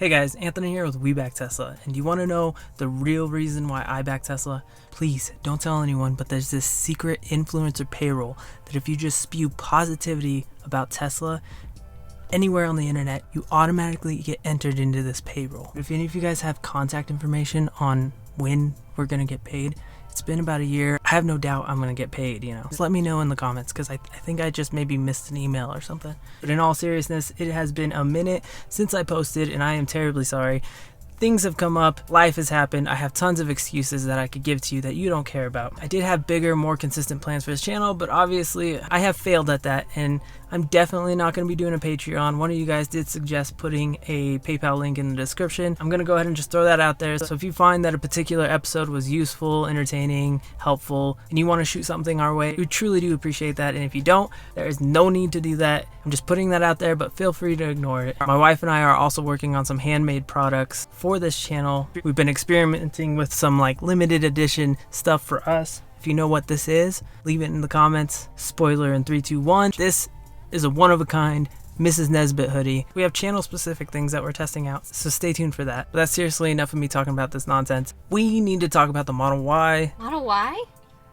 Hey guys, Anthony here with We Back Tesla, and do you want to know the real reason why I back Tesla? Please don't tell anyone, but there's this secret influencer payroll that if you just spew positivity about Tesla anywhere on the internet, you automatically get entered into this payroll. If any of you guys have contact information on when we're going to get paid, it's been about a year. I have no doubt I'm going to get paid, Just let me know in the comments because I think I just maybe missed an email or something. But in all seriousness, it has been a minute since I posted and I am terribly sorry. Things have come up, life has happened, I have tons of excuses that I could give to you that you don't care about. I did have bigger, more consistent plans for this channel, but obviously I have failed at that, and I'm definitely not going to be doing a Patreon. One of you guys did suggest putting a PayPal link in the description. I'm going to go ahead and just throw that out there. So if you find that a particular episode was useful, entertaining, helpful, and you want to shoot something our way, we truly do appreciate that. And if you don't, there is no need to do that. I'm just putting that out there, but feel free to ignore it. My wife and I are also working on some handmade products for this channel. We've been experimenting with some limited edition stuff for us. If you know what this is, leave it in the comments. Spoiler in 3, 2, 1. This is a one-of-a-kind Mrs. Nesbitt hoodie. We have channel-specific things that we're testing out, so stay tuned for that. But that's seriously enough of me talking about this nonsense. We need to talk about the Model Y. Model Y?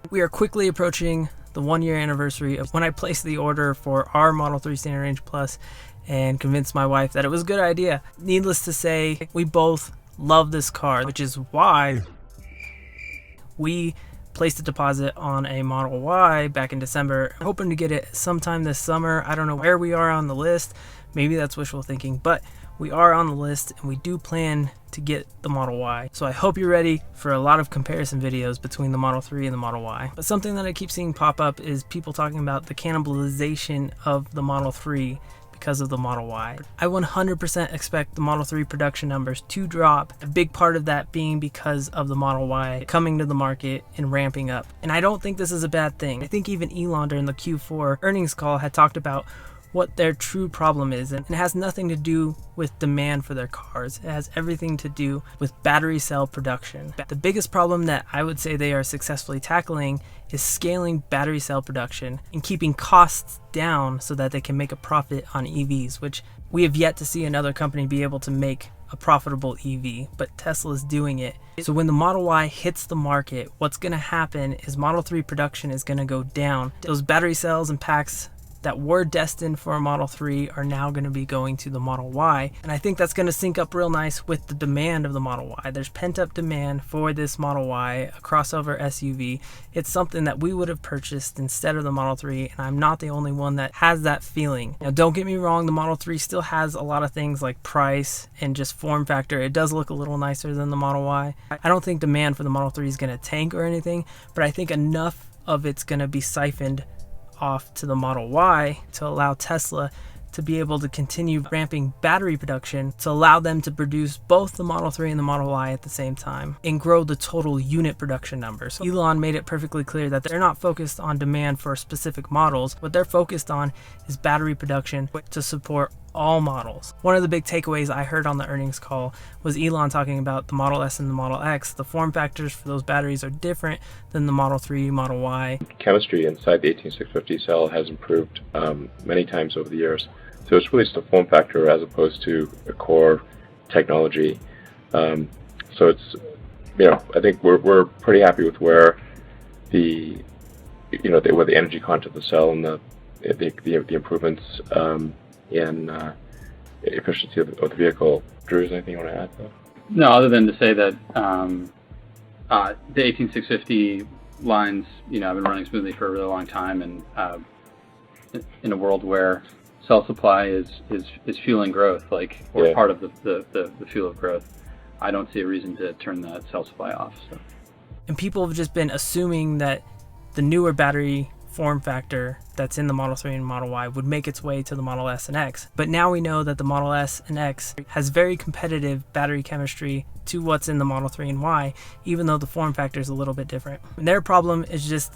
We are quickly approaching the 1-year anniversary of when I placed the order for our Model 3 Standard Range Plus and convinced my wife that it was a good idea. Needless to say, we both love this car, which is why we placed a deposit on a Model Y back in December, hoping to get it sometime this summer. I don't know where we are on the list. Maybe that's wishful thinking, but we are on the list and we do plan to get the Model Y. So I hope you're ready for a lot of comparison videos between the Model 3 and the Model Y. But something that I keep seeing pop up is people talking about the cannibalization of the Model 3 because of the Model Y. I 100% expect the Model 3 production numbers to drop, a big part of that being because of the Model Y coming to the market and ramping up. And I don't think this is a bad thing. I think even Elon during the Q4 earnings call had talked about what their true problem is, and it has nothing to do with demand for their cars. It has everything to do with battery cell production. The biggest problem that I would say they are successfully tackling is scaling battery cell production and keeping costs down so that they can make a profit on EVs, which we have yet to see another company be able to make a profitable EV, but Tesla's doing it. So when the Model Y hits the market, what's going to happen is Model 3 production is going to go down. Those battery cells and packs that were destined for a Model 3 are now going to be going to the Model Y. And I think that's going to sync up real nice with the demand of the Model Y. There's pent-up demand for this Model Y, a crossover SUV. It's something that we would have purchased instead of the Model 3, and I'm not the only one that has that feeling. Now, don't get me wrong, the Model 3 still has a lot of things like price and just form factor. It does look a little nicer than the Model Y. I don't think demand for the Model 3 is going to tank or anything, but I think enough of it's going to be siphoned off to the Model Y to allow Tesla to be able to continue ramping battery production to allow them to produce both the Model 3 and the Model Y at the same time and grow the total unit production numbers. So Elon made it perfectly clear that they're not focused on demand for specific models. What they're focused on is battery production to support all models. One of the big takeaways I heard on the earnings call was Elon talking about the Model S and the Model X. The form factors for those batteries are different than the Model 3, Model Y. Chemistry inside the 18650 cell has improved many times over the years. So it's really just a form factor as opposed to a core technology. So it's, I think we're pretty happy with where where the energy content of the cell and the improvements in efficiency of the vehicle. Drew, is there anything you want to add though? No, other than to say that the 18650 lines, have been running smoothly for a really long time, and in a world where cell supply is fueling growth, part of the fuel of growth, I don't see a reason to turn that cell supply off. So. And people have just been assuming that the newer battery form factor that's in the Model 3 and Model Y would make its way to the Model S and X. But now we know that the Model S and X has very competitive battery chemistry to what's in the Model 3 and Y, even though the form factor is a little bit different. And their problem is just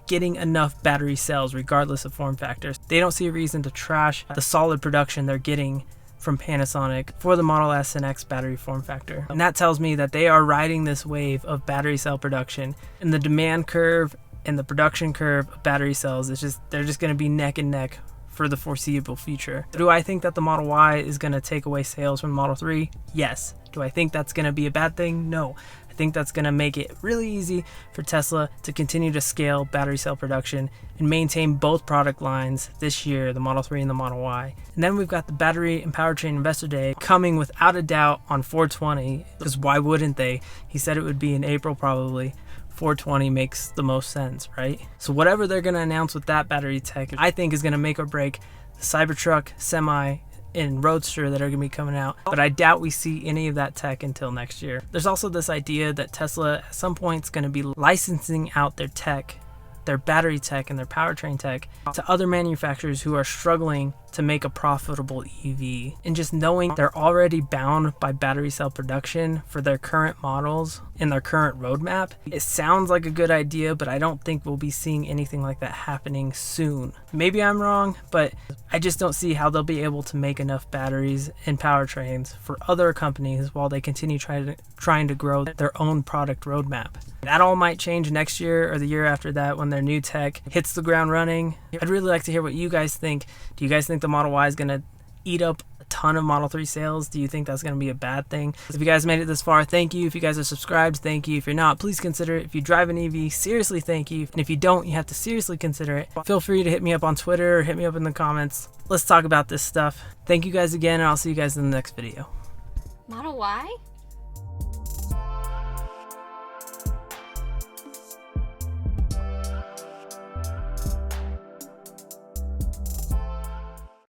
getting enough battery cells regardless of form factors. They don't see a reason to trash the solid production they're getting from Panasonic for the Model S and X battery form factor. And that tells me that they are riding this wave of battery cell production, and the demand curve and the production curve of battery cells is they're just going to be neck and neck for the foreseeable future. Do I think that the Model Y is going to take away sales from the Model 3? Yes. Do I think that's going to be a bad thing? No. I think that's going to make it really easy for Tesla to continue to scale battery cell production and maintain both product lines this year, the Model 3 and the Model Y. And then we've got the Battery and Powertrain Investor Day coming without a doubt on 4/20, because why wouldn't they? He said it would be in April probably. 4/20 makes the most sense, right? So whatever they're going to announce with that battery tech, I think is going to make or break the Cybertruck, Semi, and Roadster that are going to be coming out. But I doubt we see any of that tech until next year. There's also this idea that Tesla at some point is going to be licensing out their tech, their battery tech and their powertrain tech, to other manufacturers who are struggling to make a profitable EV. And just knowing they're already bound by battery cell production for their current models in their current roadmap, it sounds like a good idea, but I don't think we'll be seeing anything like that happening soon. Maybe I'm wrong, but I just don't see how they'll be able to make enough batteries and powertrains for other companies while they continue trying to grow their own product roadmap. That all might change next year or the year after that when their new tech hits the ground running. I'd really like to hear what you guys think. Do you guys think the Model Y is going to eat up a ton of Model 3 sales? Do you think that's going to be a bad thing? If you guys made it this far, thank you. If you guys are subscribed, thank you. If you're not, please consider it. If you drive an EV, seriously, thank you. And if you don't, you have to seriously consider it. Feel free to hit me up on Twitter or hit me up in the comments. Let's talk about this stuff. Thank you guys again, and I'll see you guys in the next video. Model Y?